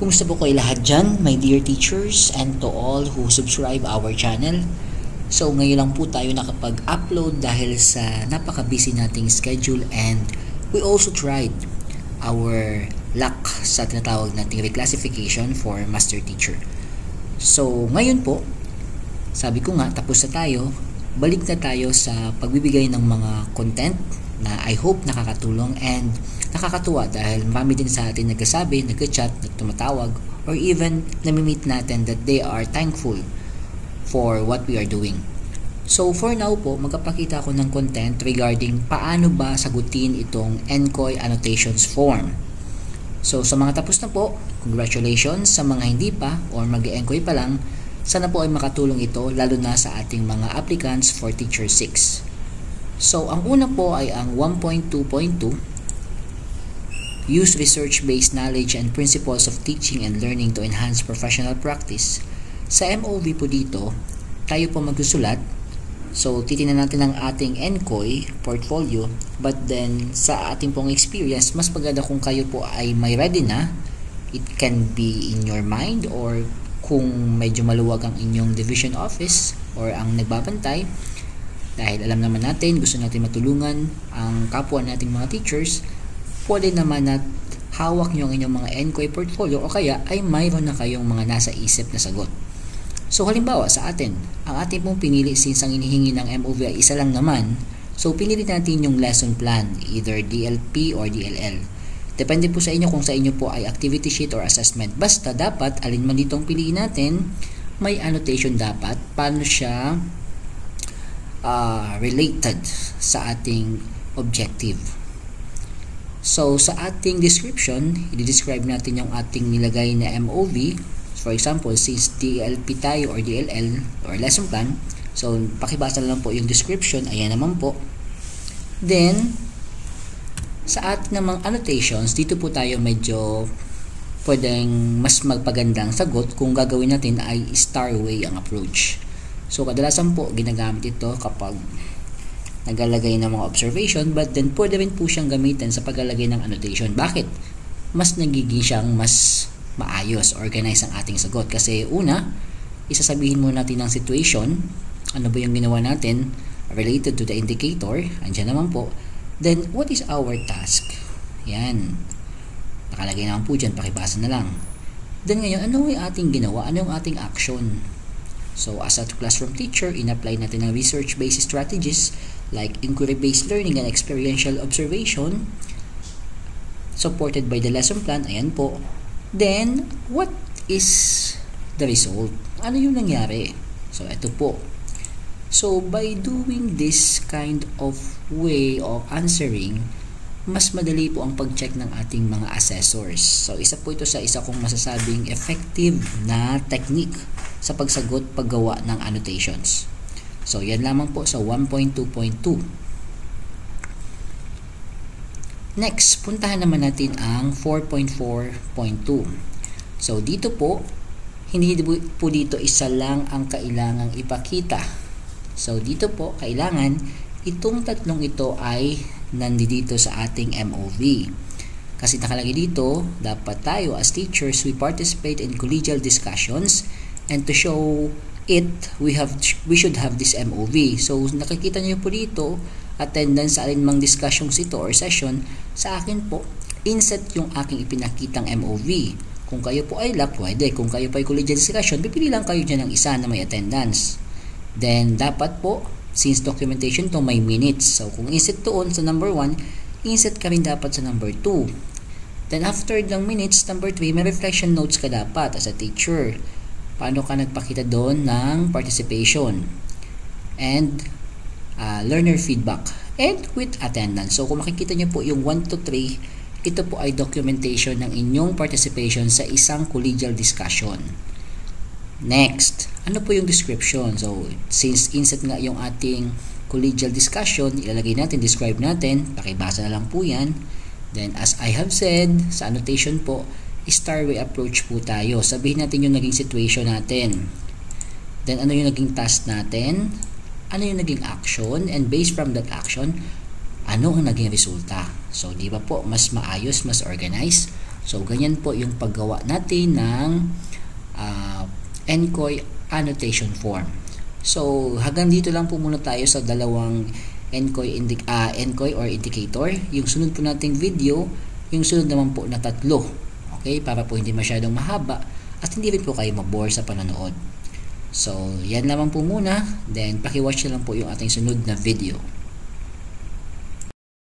Kumusta po kayo lahat dyan, my dear teachers, and to all who subscribe our channel. So ngayon lang po tayo nakapag-upload dahil sa napaka-busy nating schedule, and we also tried our luck sa tinatawag nating reclassification for master teacher. So ngayon po, sabi ko nga, tapos na tayo, balik na tayo sa pagbibigay ng mga content na I hope nakakatulong and nakakatuwa dahil marami din sa atin nagkasabi, nagka-chat, nagtumatawag, or even nami-meet natin that they are thankful for what we are doing. So for now po, magpapakita ako ng content regarding paano ba sagutin itong NCOI annotations form. So sa mga tapos na po, congratulations. Sa mga hindi pa or mag-NCOI pa lang, sana po ay makatulong ito lalo na sa ating mga applicants for Teacher 6. So ang una po ay ang 1.2.2, Use research-based knowledge and principles of teaching and learning to enhance professional practice. Sa MOV po dito, tayo po magsusulat. So titingnan natin ang ating NCOI portfolio, but then sa ating pong experience, mas maganda kung kayo po ay may ready na. It can be in your mind, or kung medyo maluwag ang inyong division office or ang nagbabantay, dahil alam naman natin, gusto natin matulungan ang kapwa nating mga teachers, pwede naman na hawak nyo ang inyong mga NCOI portfolio o kaya ay mayroon na kayong mga nasa isip na sagot. So halimbawa sa atin, ang ating pong pinili, since ang inihingi ng MOV ay isa lang naman, so pinili natin yung lesson plan, either DLP or DLL. Depende po sa inyo kung sa inyo po ay activity sheet or assessment. Basta dapat, alin man ditong piliin natin, may annotation dapat, paano siya related sa ating objective. So sa ating description, i-describe natin yung ating nilagay na MOV. For example, since DLP tayo or DLL or lesson plan, so pakibasa lang po yung description. Ayan naman po. Then sa ating namang annotations, dito po tayo medyo pwedeng mas magpagandang sagot kung gagawin natin ay star way ang approach. So kadalasan po ginagamit ito kapag naglalagay ng mga observation, but then pwede rin po siyang gamitin sa paglalagay ng annotation. Bakit? Mas nagiging siyang mas maayos, organize ang ating sagot. Kasi una, isasabihin muna natin ng situation, ano ba yung ginawa natin related to the indicator, andyan naman po. Then, what is our task? Yan. Nakalagay naman po dyan, pakibasa na lang. Then ngayon, ano yung ating ginawa? Ano yung ating action? So as a classroom teacher, in-apply natin ang research-based strategies like inquiry-based learning and experiential observation supported by the lesson plan. Ayan po. Then, what is the result? Ano yung nangyari? So ito po. So by doing this kind of way of answering, mas madali po ang pag-check ng ating mga assessors. So isa po ito sa isa kong masasabing effective na technique sa pagsagot, paggawa ng annotations. So yan lamang po sa 1.2.2. Next, puntahan naman natin ang 4.4.2. So dito po, hindi po dito isa lang ang kailangang ipakita. So dito po, kailangan itong tatlong ito ay nandito sa ating MOV. Kasi nakalagay dito, dapat tayo as teachers, we participate in collegial discussions, and to show it, we should have this MOV. So nakikita niyo po dito, attendance sa alinmang discussions ito or session. Sa akin po, insert yung aking ipinakitang MOV. Kung kayo po ay pwede. Kung kayo po ay collegial discussion, pipili lang kayo dyan ng isa na may attendance. Then dapat po, since documentation to may minutes, so kung insert doon sa number 1, insert ka rin dapat sa number 2. Then after ng minutes, number 3, may reflection notes ka dapat as a teacher. Paano ka nagpakita doon ng participation and learner feedback and with attendance. So kung makikita nyo po yung 1 to 3, ito po ay documentation ng inyong participation sa isang collegial discussion. Next, ano po yung description? So since insert nga yung ating collegial discussion, ilalagay natin, describe natin, pakibasa na lang po yan. Then as I have said, sa annotation po, star way approach po tayo. Sabihin natin yung naging situation natin. Then ano yung naging task natin? Ano yung naging action? And based from that action, ano ang naging resulta? So di ba po, mas maayos, mas organized So, ganyan po yung paggawa natin ng NCOI annotation form. So, hanggang dito lang po muna tayo sa dalawang NCOI or indicator. Yung sunod po nating video, yung sunod naman po na tatlo. Okay? Para po hindi masyadong mahaba at hindi rin po kayo mabore sa panonood. So, yan naman po muna. Then, pakiwatch lang po yung ating sunod na video.